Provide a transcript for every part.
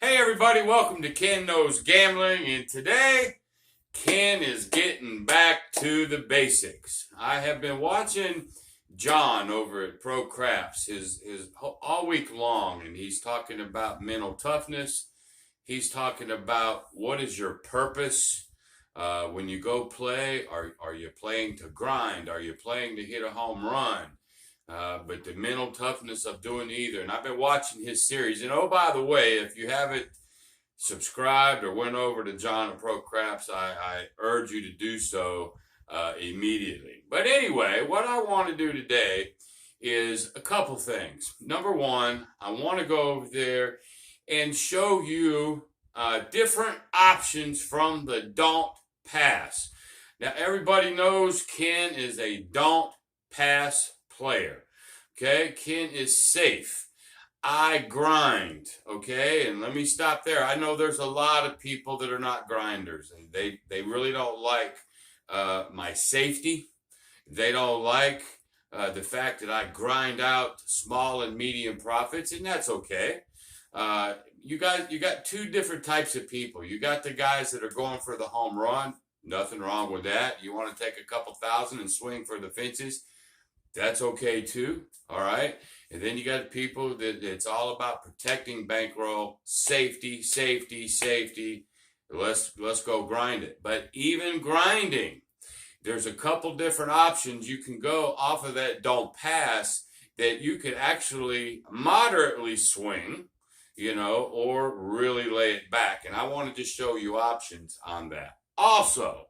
Hey everybody, welcome to Ken Knows Gambling, and today Ken is getting back to the basics. I have been watching John over at Pro Craps his all week long, and he's talking about mental toughness. He's talking about what is your purpose when you go play. Are you playing to grind? Are you playing to hit a home run? But the mental toughness of doing either. And I've been watching his series. And oh, by the way, if you haven't subscribed or went over to John at Pro Craps, I urge you to do so immediately. But anyway, what I want to do today is a couple things. Number one, I want to go over there and show you different options from the Don't Pass. Now, everybody knows Ken is a don't pass player. Okay, Ken is safe. I grind. Okay, and let me stop there. I know there's a lot of people that are not grinders, and they really don't like my safety. They don't like the fact that I grind out small and medium profits, and that's okay. You got two different types of people. You got the guys that are going for the home run. Nothing wrong with that. You want to take a couple thousand and swing for the fences. That's okay too. All right. And then you got people that it's all about protecting bankroll, safety, safety, safety. Let's go grind it. But even grinding, there's a couple different options you can go off of that don't pass that you could actually moderately swing, or really lay it back. And I wanted to show you options on that. Also,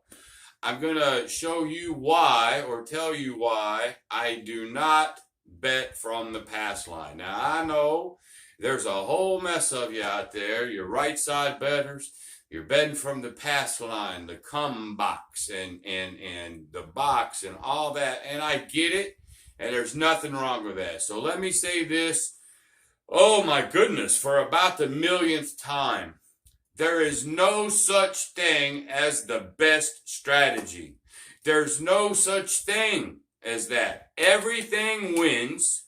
I'm going to show you why, or tell you why, I do not bet from the pass line. Now, I know there's a whole mess of you out there. You're right side bettors. You're betting from the pass line, the come box, and the box, and all that. And I get it, and there's nothing wrong with that. So let me say this. Oh, my goodness, for about the millionth time. There is no such thing as the best strategy. There's no such thing as that. Everything wins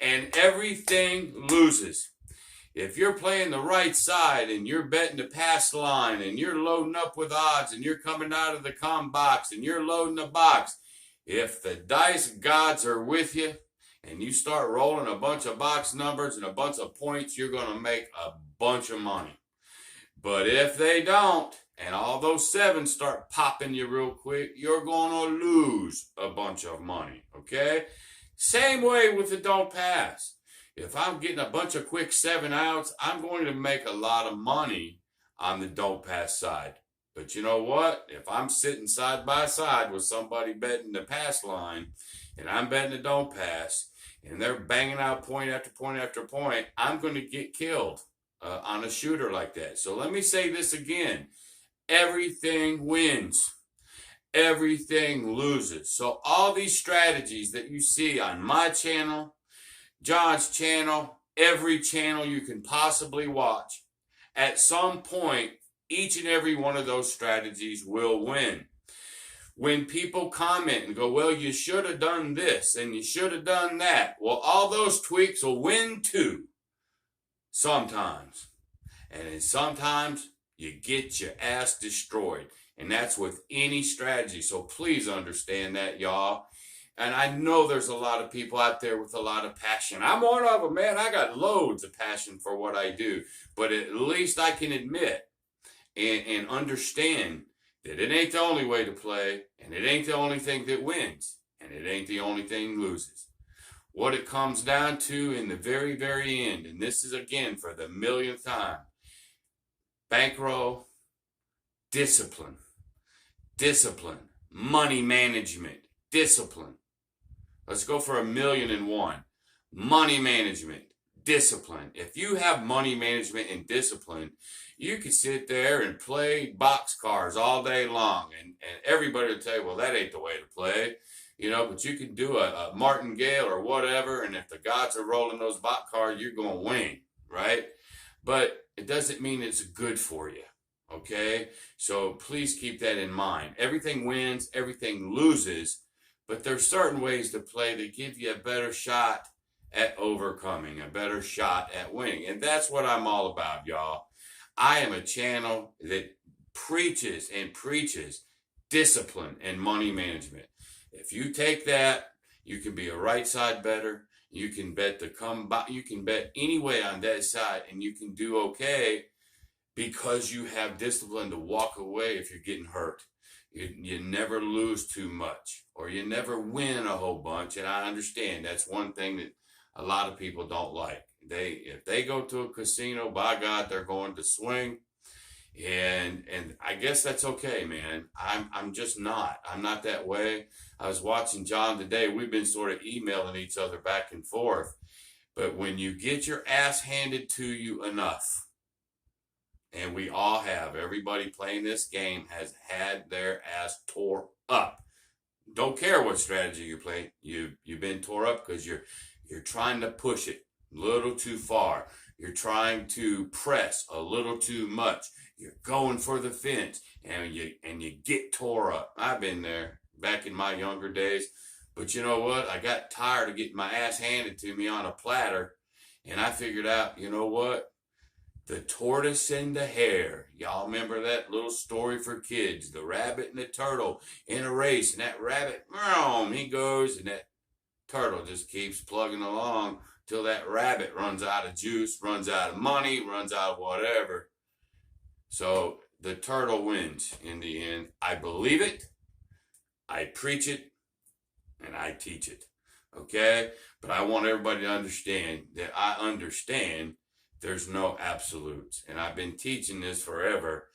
and everything loses. If you're playing the right side and you're betting the pass line and you're loading up with odds and you're coming out of the com box and you're loading the box, if the dice gods are with you and you start rolling a bunch of box numbers and a bunch of points, you're going to make a bunch of money. But if they don't, and all those sevens start popping you real quick, you're going to lose a bunch of money, okay? Same way with the don't pass. If I'm getting a bunch of quick 7 outs, I'm going to make a lot of money on the don't pass side. But you know what? If I'm sitting side by side with somebody betting the pass line, and I'm betting the don't pass, and they're banging out point after point after point, I'm going to get killed on a shooter like that. So let me say this again. Everything wins. Everything loses. So all these strategies that you see on my channel, John's channel, every channel you can possibly watch, at some point, each and every one of those strategies will win. When people comment and go, well, you should have done this and you should have done that. Well, all those tweaks will win too. Sometimes. And then sometimes you get your ass destroyed. And that's with any strategy. So please understand that, y'all. And I know there's a lot of people out there with a lot of passion. I'm one of them, man. I got loads of passion for what I do. But at least I can admit and understand that it ain't the only way to play. And it ain't the only thing that wins. And it ain't the only thing loses. What it comes down to in the very, very end, and this is again for the millionth time, bankroll, discipline, money management, discipline. Let's go for 1,000,001. Money management, discipline. If you have money management and discipline, you can sit there and play boxcars all day long, and everybody will tell you, well, that ain't the way to play. But you can do a martingale or whatever, and if the gods are rolling those box cards, you're going to win, right? But it doesn't mean it's good for you, okay? So please keep that in mind. Everything wins, everything loses, but there's certain ways to play that give you a better shot at overcoming, a better shot at winning. And that's what I'm all about, y'all. I am a channel that preaches and preaches discipline and money management. If you take that, you can be a right side better. You can bet you can bet any way on that side, and you can do okay because you have discipline to walk away if you're getting hurt. You never lose too much, or you never win a whole bunch. And I understand that's one thing that a lot of people don't like. If they go to a casino, by God, they're going to swing. And I guess that's okay, man. I'm just not. I'm not that way. I was watching John today. We've been sort of emailing each other back and forth. But when you get your ass handed to you enough, and we all have, everybody playing this game has had their ass tore up. Don't care what strategy you're playing. You've been tore up because you're trying to push it a little too far. You're trying to press a little too much. You're going for the fence, and you get tore up. I've been there back in my younger days. But you know what? I got tired of getting my ass handed to me on a platter, and I figured out, you know what? The tortoise and the hare. Y'all remember that little story for kids? The rabbit and the turtle in a race, and that rabbit, he goes, and that turtle just keeps plugging along till that rabbit runs out of juice, runs out of money, runs out of whatever. So the turtle wins in the end. I believe it, I preach it, and I teach it. Okay? But I want everybody to understand that I understand there's no absolutes. And I've been teaching this forever.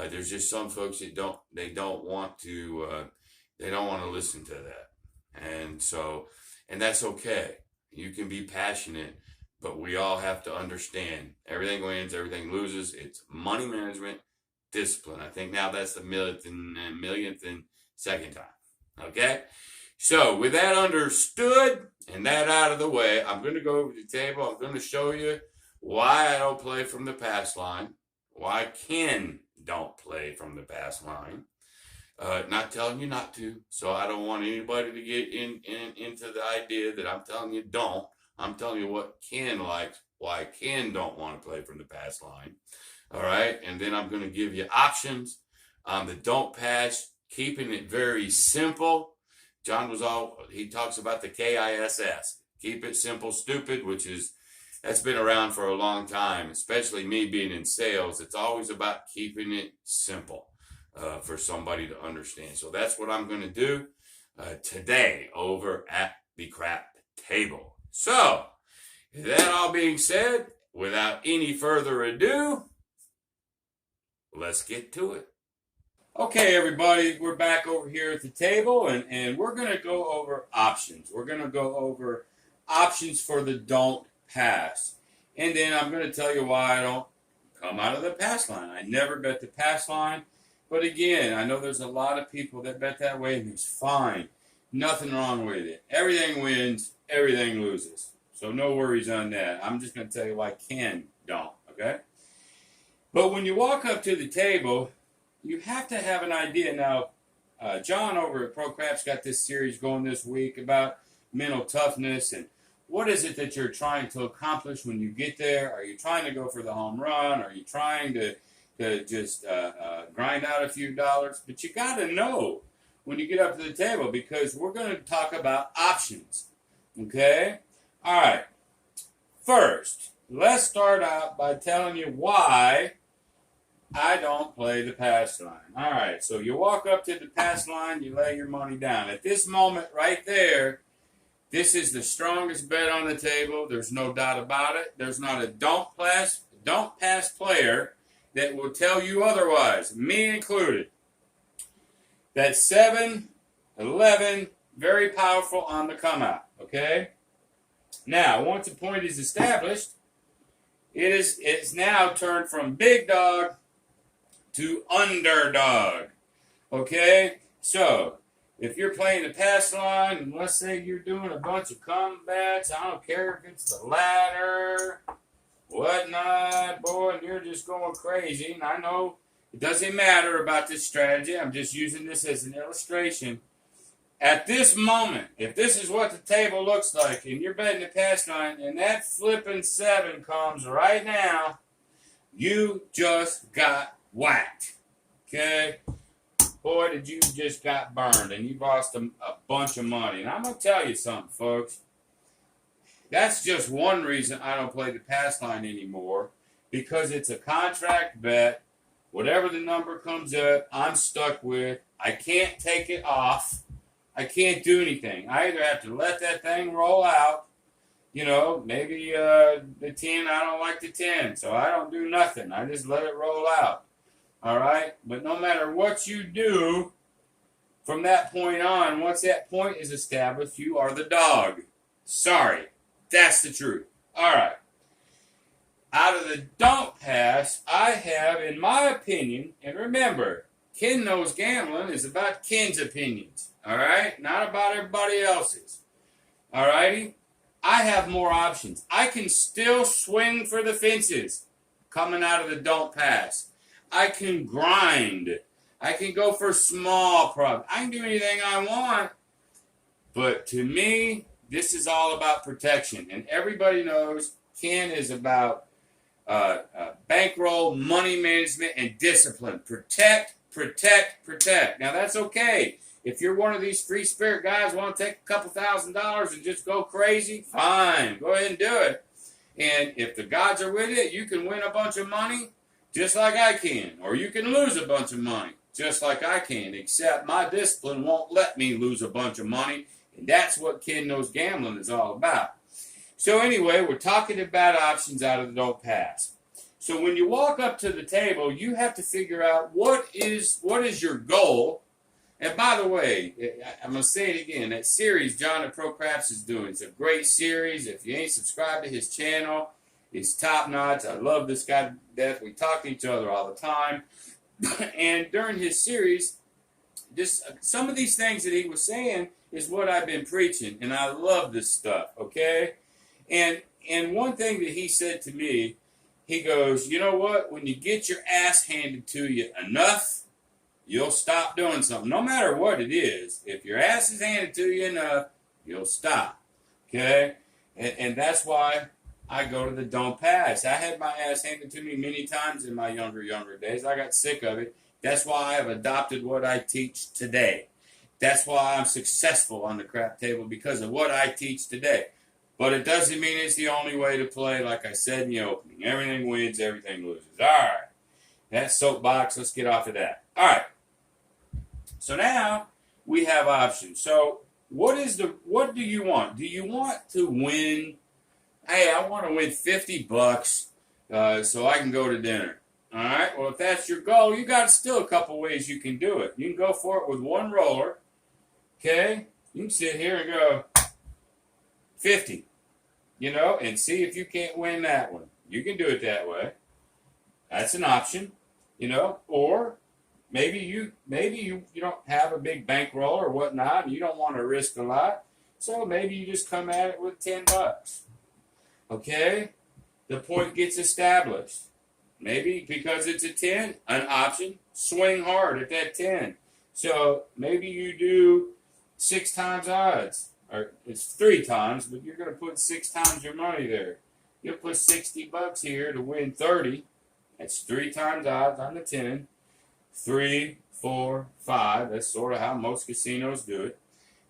There's just some folks that don't want to listen to that. And that's okay. You can be passionate, but we all have to understand everything wins, everything loses. It's money management, discipline. I think now that's the millionth and second time. Okay? So with that understood and that out of the way, I'm going to go over to the table. I'm going to show you why I don't play from the pass line, why Ken don't play from the pass line. Not telling you not to, so I don't want anybody to get into the idea that I'm telling you don't. I'm telling you what Ken likes, why Ken don't want to play from the pass line. All right, and then I'm going to give you options on the don't pass, keeping it very simple. John he talks about the KISS. Keep it simple, stupid, that's been around for a long time, especially me being in sales. It's always about keeping it simple for somebody to understand. So that's what I'm going to do today over at the crap table. So, that all being said, without any further ado, let's get to it. Okay, everybody, we're back over here at the table, and we're going to go over options. We're going to go over options for the don't pass. And then I'm going to tell you why I don't come out of the pass line. I never bet the pass line. But again, I know there's a lot of people that bet that way, and it's fine. Nothing wrong with it. Everything wins, everything loses. So no worries on that. I'm just going to tell you why Ken don't, okay? But when you walk up to the table, you have to have an idea. Now, John over at Pro Craps got this series going this week about mental toughness and what is it that you're trying to accomplish when you get there? Are you trying to go for the home run? Are you trying to just grind out a few dollars? But you got to know when you get up to the table, because we're going to talk about options. Okay? All right. First, let's start out by telling you why I don't play the pass line. All right. So you walk up to the pass line, you lay your money down. At this moment right there, this is the strongest bet on the table. There's no doubt about it. There's not a don't pass player that will tell you otherwise, me included. That 7-11, very powerful on the come out, okay? Now, once a point is established, it's now turned from big dog to underdog, okay? So, if you're playing the pass line, and let's say you're doing a bunch of combats, I don't care if it's the ladder, whatnot, boy, and you're just going crazy. And I know it doesn't matter about this strategy. I'm just using this as an illustration. At this moment, if this is what the table looks like, and you're betting the pass line, and that flipping 7 comes right now, you just got whacked. Okay? Boy, did you just got burned, and you lost a bunch of money. And I'm going to tell you something, folks. That's just one reason I don't play the pass line anymore, because it's a contract bet. Whatever the number comes up, I'm stuck with. I can't take it off. I can't do anything. I either have to let that thing roll out. You know, maybe the 10, I don't like the 10, so I don't do nothing. I just let it roll out. All right? But no matter what you do, from that point on, once that point is established, you are the dog. Sorry. That's the truth. All right. Out of the don't pass, I have, in my opinion, and remember, Ken Knows Gambling is about Ken's opinions. All right? Not about everybody else's. All righty? I have more options. I can still swing for the fences coming out of the don't pass. I can grind. I can go for small prop. I can do anything I want. But to me, this is all about protection. And everybody knows Ken is about bankroll, money management, and discipline. Protect, protect, protect. Now, that's okay. If you're one of these free spirit guys want to take a couple $1,000s and just go crazy, fine. Go ahead and do it. And if the gods are with you, you can win a bunch of money just like I can. Or you can lose a bunch of money just like I can. Except my discipline won't let me lose a bunch of money. And that's what Ken Knows Gambling is all about. So anyway, we're talking about options out of the don't pass. So when you walk up to the table, you have to figure out what is your goal. And by the way, I'm going to say it again, that series John at Pro Craps is doing, it's a great series. If you ain't subscribed to his channel, it's top notch. I love this guy to death. We talk to each other all the time. And during his series, just some of these things that he was saying is what I've been preaching. And I love this stuff, okay? And one thing that he said to me, he goes, you know what? When you get your ass handed to you enough, you'll stop doing something. No matter what it is, if your ass is handed to you enough, you'll stop. Okay? And that's why I go to the don't pass. I had my ass handed to me many times in my younger days. I got sick of it. That's why I have adopted what I teach today. That's why I'm successful on the crap table, because of what I teach today. But it doesn't mean it's the only way to play. Like I said in the opening, everything wins, everything loses. All right. That soapbox, let's get off of that. All right. So now we have options. So what do you want? Do you want to win? Hey, I want to win $50 so I can go to dinner. All right. Well, if that's your goal, you got still a couple ways you can do it. You can go for it with one roller. Okay. You can sit here and go 50. You know, and see if you can't win that one. You can do it that way. That's an option. You know, or maybe you don't have a big bankroll or whatnot, and you don't want to risk a lot. So maybe you just come at it with $10. Okay? The point gets established. Maybe because it's a 10, an option, swing hard at that 10. So maybe you do 6 times odds. Or it's 3 times, but you're going to put 6 times your money there. You'll put $60 here to win 30. That's 3 times odds on the 10. 3, 4, 5. That's sort of how most casinos do it.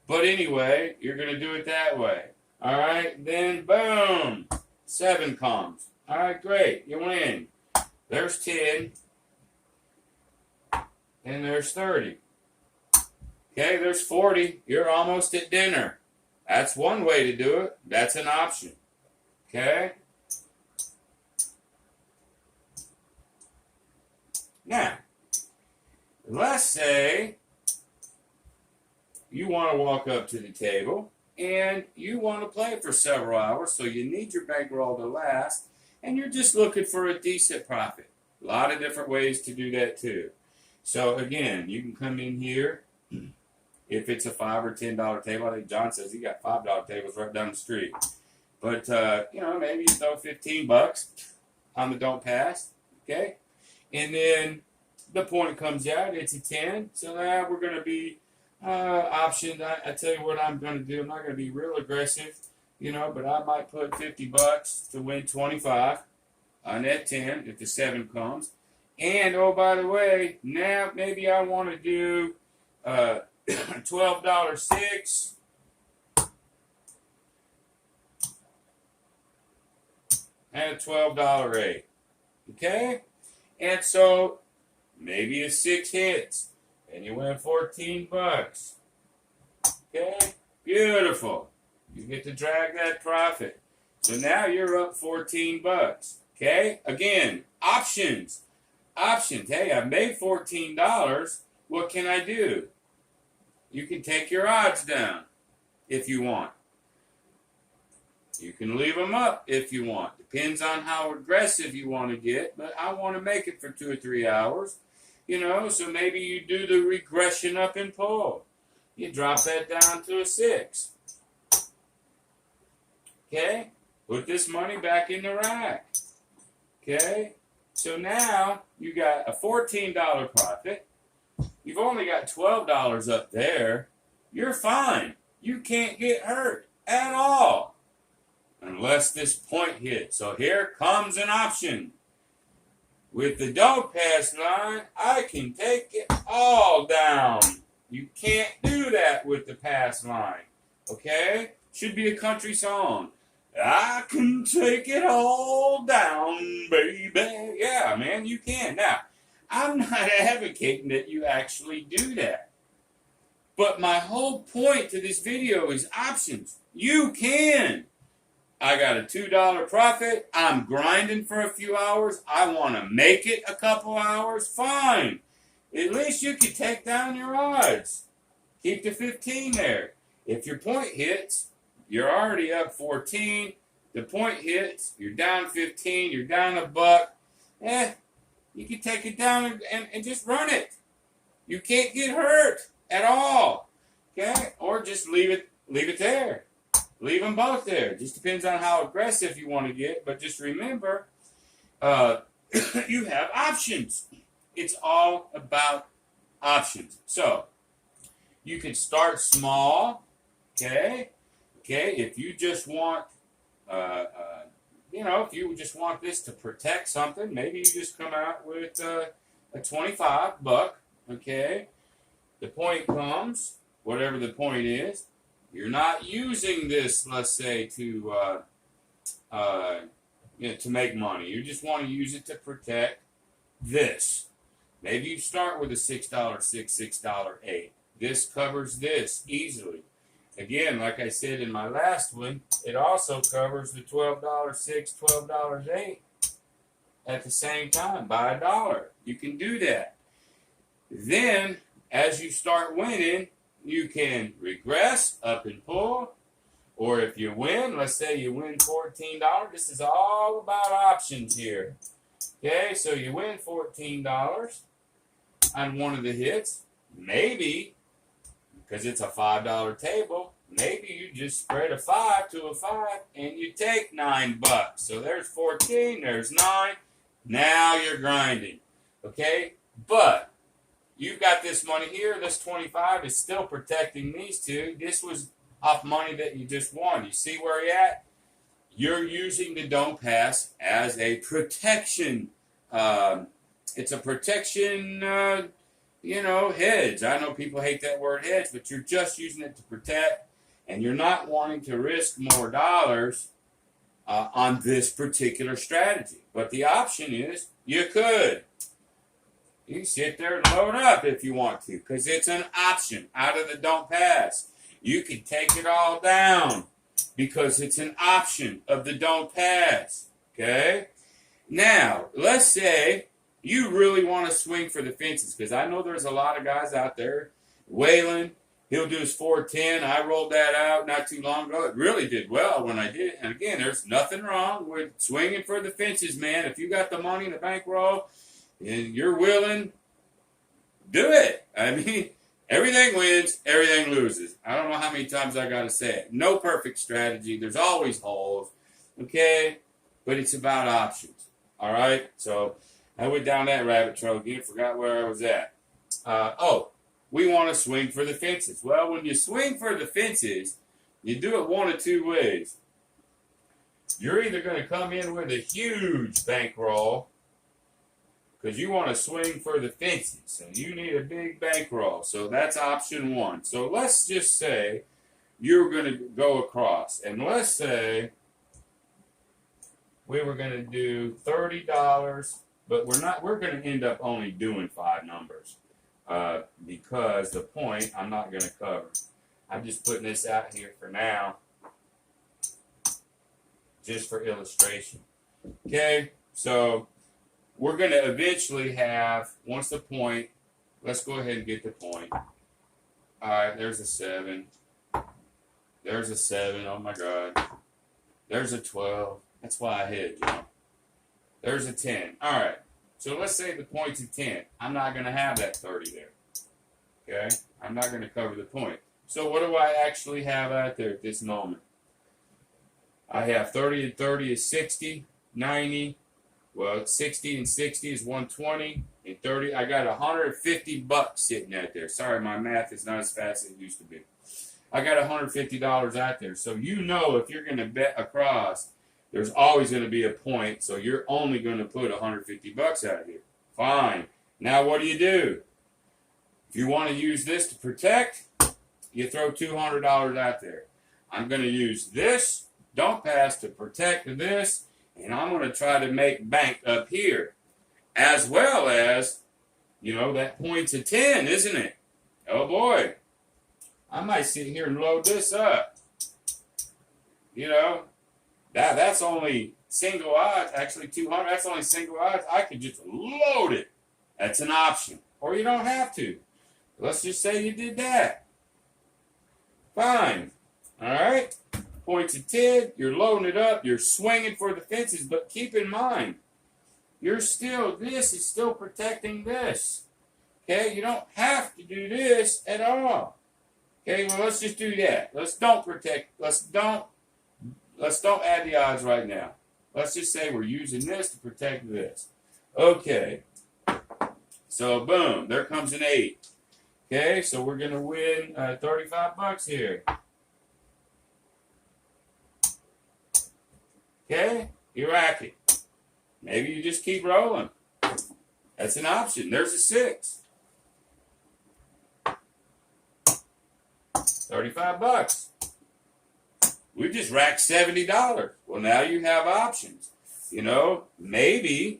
But anyway, you're going to do it that way. All right, then boom, 7 comes. All right, great, you win. There's 10, and there's 30. Okay, there's 40. You're almost at dinner. That's one way to do it. That's an option. Okay? Now, let's say you want to walk up to the table and you want to play it for several hours, so you need your bankroll to last, and you're just looking for a decent profit. A lot of different ways to do that too. So again, you can come in here. If it's a $5 or $10 table, I think John says he got $5 tables right down the street. But, maybe you throw $15 on the don't pass, okay? And then the point comes out, it's a 10. So now we're going to be Option. I tell you what I'm going to do. I'm not going to be real aggressive, but I might put $50 to win 25 on that 10 if the 7 comes. And, oh, by the way, now maybe I want to do $12 6 and a $12 8. Okay? And so maybe a 6 hits and you win $14. Okay? Beautiful. You get to drag that profit. So now you're up $14. Okay? Again, options. Options. Hey, I made $14. What can I do? You can take your odds down if you want. You can leave them up if you want. Depends on how aggressive you want to get, but I want to make it for 2 or 3 hours. So maybe you do the regression up and pull. You drop that down to a 6. Okay? Put this money back in the rack. Okay? So now you got a $14 profit. You've only got $12 up there. You're fine. You can't get hurt at all unless this point hits. So here comes an option. With the don't pass line, I can take it all down. You can't do that with the pass line. Okay? Should be a country song. I can take it all down, baby. Yeah, man, you can. Now, I'm not advocating that you actually do that. But my whole point to this video is options. You can. I got a $2 profit. I'm grinding for a few hours. I want to make it a couple hours. Fine. At least you can take down your odds. Keep the 15 there. If your point hits, you're already up 14. The point hits, you're down 15, you're down $1. You can take it down and just run it. You can't get hurt at all. Okay? Or just leave it there. Leave them both there. Just depends on how aggressive you want to get. But just remember, you have options. It's all about options. So, you can start small. Okay? Okay, if you just want, if you just want this to protect something, maybe you just come out with a $25. Okay, the point comes, whatever the point is. You're not using this, let's say, to make money. You just want to use it to protect this. Maybe you start with a $6 6, $6 8. This covers this easily. Again, like I said in my last one, it also covers the $12 6, $12 8 at the same time by $1. You can do that. Then, as you start winning, you can regress, up and pull, or if you win, let's say you win $14. This is all about options here. Okay, so you win $14 on one of the hits. Maybe, because it's a $5 table, maybe you just spread a 5 to a 5 and you take $9. So there's 14, there's 9. Now you're grinding. Okay, but you've got this money here. This 25 is still protecting these two. This was off money that you just won. You see where you're at? You're using the don't pass as a protection. It's a protection, hedge. I know people hate that word hedge, but you're just using it to protect, and you're not wanting to risk more dollars on this particular strategy. But the option is you could. You can sit there and load up if you want to, because it's an option out of the don't pass. You can take it all down because it's an option of the don't pass. Okay? Now, let's say you really want to swing for the fences, because I know there's a lot of guys out there. Waylon, he'll do his 410. I rolled that out not too long ago. It really did well when I did it. And again, there's nothing wrong with swinging for the fences, man. If you got the money in the bankroll and you're willing, do it. I mean, everything wins, everything loses. I don't know how many times I got to say it. No perfect strategy. There's always holes. Okay? But it's about options. All right? So I went down that rabbit trail again. Forgot where I was at. we want to swing for the fences. Well, when you swing for the fences, you do it one of two ways. You're either going to come in with a huge bankroll because you want to swing for the fences. So you need a big bankroll. So that's option one. So let's just say you're going to go across. And let's say we were going to do $30, but we're going to end up only doing 5 numbers because the point I'm not going to cover. I'm just putting this out here for now, just for illustration. Okay, so we're going to eventually have, once the point, let's go ahead and get the point. All right, there's a 7. There's a 7, oh my God. There's a 12. That's why I hit, you know. There's a 10. All right, so let's say the point's a 10. I'm not going to have that 30 there. Okay, I'm not going to cover the point. So what do I actually have out there at this moment? I have 30 and 30 is 60, 90. Well, 60 and 60 is 120. And 30, I got $150 sitting out there. Sorry, my math is not as fast as it used to be. I got $150 out there. So you know if you're going to bet across, there's always going to be a point. So you're only going to put $150 out here. Fine. Now what do? If you want to use this to protect, you throw $200 out there. I'm going to use this don't pass to protect this, and I'm going to try to make bank up here, as well as, you know, that point's a 10, isn't it? Oh boy, I might sit here and load this up. You know, that's only single odds, actually 200, that's only single odds. I could just load it. That's an option, or you don't have to. Let's just say you did that. Fine. All right. Points of 10. You're loading it up. You're swinging for the fences. But keep in mind, this is still protecting this. Okay. You don't have to do this at all. Okay. Well, let's just do that. Let's don't add the odds right now. Let's just say we're using this to protect this. Okay. So boom. There comes an 8. Okay, so we're going to win $35 here. Okay, you rack it. Maybe you just keep rolling. That's an option. There's a 6. $35. We just racked $70. Well, now you have options. You know, maybe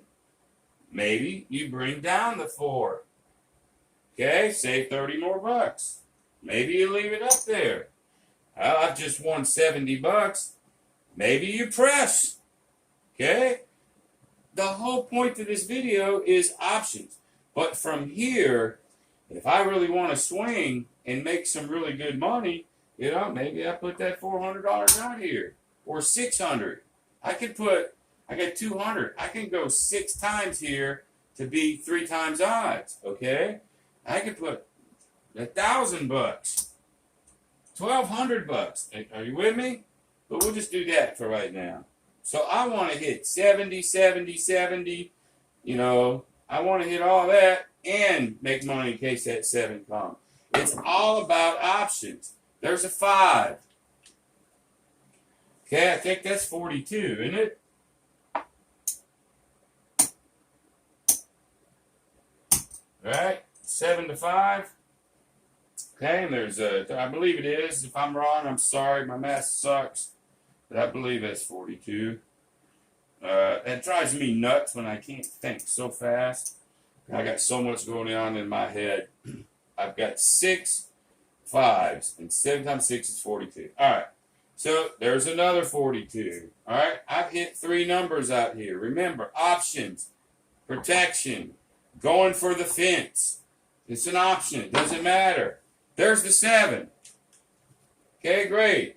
you bring down the 4. Okay, save 30 more bucks. Maybe you leave it up there. I've just won $70. Maybe you press. Okay? The whole point of this video is options. But from here, if I really want to swing and make some really good money, you know, maybe I put that $400 out here. Or $600. I got 200. I can go 6 times here to be 3 times odds. Okay? I could put $1,000, $1,200. Are you with me? But we'll just do that for right now. So I want to hit 70, 70, 70. You know, I want to hit all that and make money in case that 7 comes. It's all about options. There's a 5. Okay, I think that's 42, isn't it? All right. 7 to 5. Okay, and there's I believe it is. If I'm wrong, I'm sorry. My math sucks. But I believe that's 42. That drives me nuts when I can't think so fast. I got so much going on in my head. I've got 6 5s, and 7 times 6 is 42. All right, so there's another 42. All right, I've hit 3 numbers out here. Remember, options, protection, going for the fence. It's an option. It doesn't matter. There's the 7. Okay, great.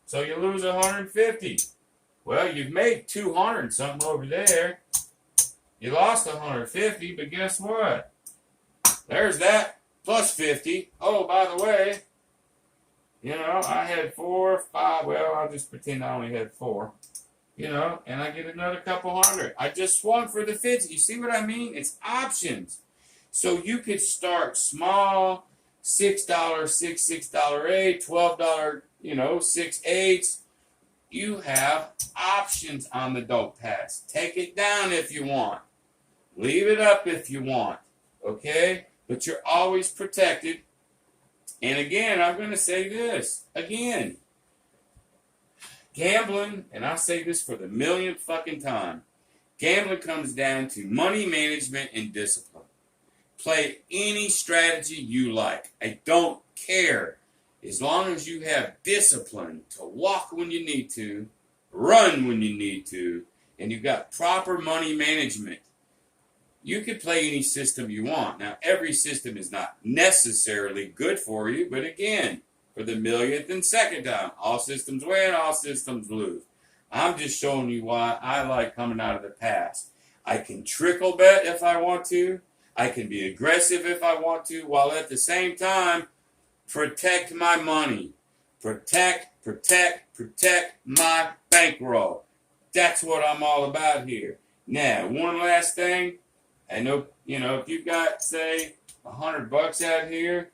So you lose 150. Well, you've made 200 something over there. You lost 150, but guess what? There's that plus 50. Oh, by the way, you know, I had 4, 5. Well, I'll just pretend I only had 4. You know, and I get another couple hundred. I just swung for the 50. You see what I mean? It's options. So you could start small, $6, $6, $8, $12, 6/8. You have options on the Don't Pass. Take it down if you want. Leave it up if you want. Okay? But you're always protected. And again, I'm going to say this. Again, gambling, and I'll say this for the millionth fucking time, gambling comes down to money management and discipline. Play any strategy you like. I don't care. As long as you have discipline to walk when you need to, run when you need to, and you've got proper money management, you can play any system you want. Now, every system is not necessarily good for you, but again, for the millionth and second time, all systems win, all systems lose. I'm just showing you why I like coming out of the past. I can trickle bet if I want to. I can be aggressive if I want to, while at the same time, protect my money. Protect my bankroll. That's what I'm all about here. Now, one last thing. I know, if you've got, say, $100 out here,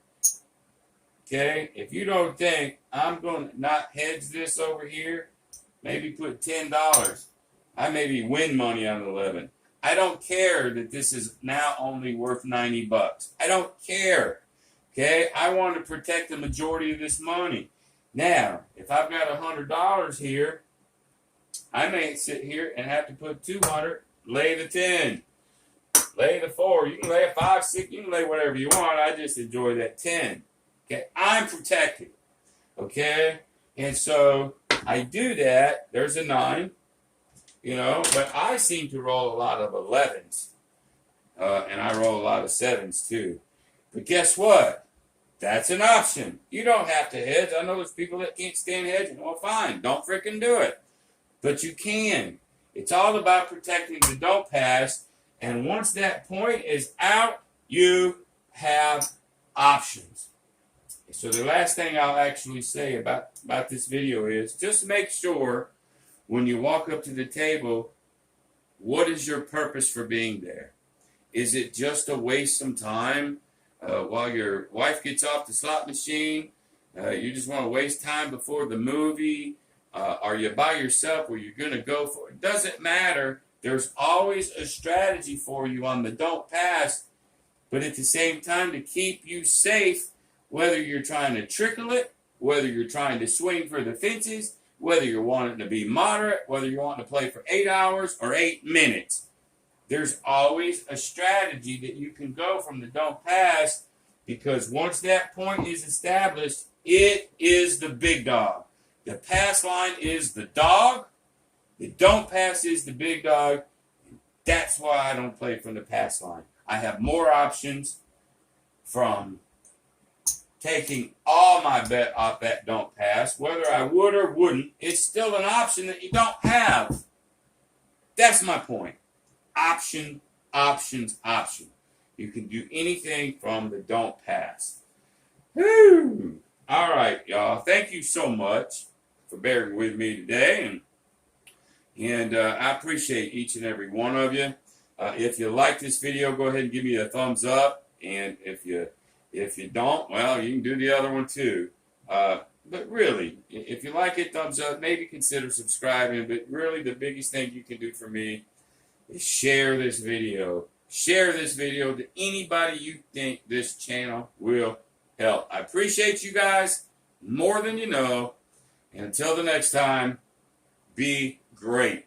okay, if you don't think I'm going to not hedge this over here, maybe put $10. I maybe win money on 11. I don't care that this is now only worth $90. I don't care. Okay, I want to protect the majority of this money. Now, if I've got $100 here, I may sit here and have to put $200, lay the 10, lay the 4. You can lay a 5, 6, you can lay whatever you want. I just enjoy that 10. Okay, I'm protected. Okay, and so I do that. There's a 9, but I seem to roll a lot of 11s, and I roll a lot of 7s too. But guess what? That's an option. You don't have to hedge. I know there's people that can't stand hedging. Well, fine. Don't freaking do it. But you can. It's all about protecting the Don't Pass. And once that point is out, you have options. So the last thing I'll actually say about this video is just make sure when you walk up to the table, what is your purpose for being there? Is it just to waste some time? While your wife gets off the slot machine, you just want to waste time before the movie. Are you by yourself where you're going to go for it? Doesn't matter. There's always a strategy for you on the Don't Pass, but at the same time to keep you safe, whether you're trying to trickle it, whether you're trying to swing for the fences, whether you're wanting to be moderate, whether you're wanting to play for 8 hours or 8 minutes. There's always a strategy that you can go from the Don't Pass, because once that point is established, it is the big dog. The pass line is the dog. The Don't Pass is the big dog. That's why I don't play from the pass line. I have more options from taking all my bet off that Don't Pass. Whether I would or wouldn't, it's still an option that you don't have. That's my point. Option, options, option. You can do anything from the Don't Pass. Whew. All right, y'all. Thank you so much for bearing with me today, and I appreciate each and every one of you. If you like this video, go ahead and give me a thumbs up, and if you don't, well, you can do the other one too. But really, if you like it, thumbs up. Maybe consider subscribing. But really, the biggest thing you can do for me is share this video. Share this video to anybody you think this channel will help. I appreciate you guys more than you know. And until the next time, be great.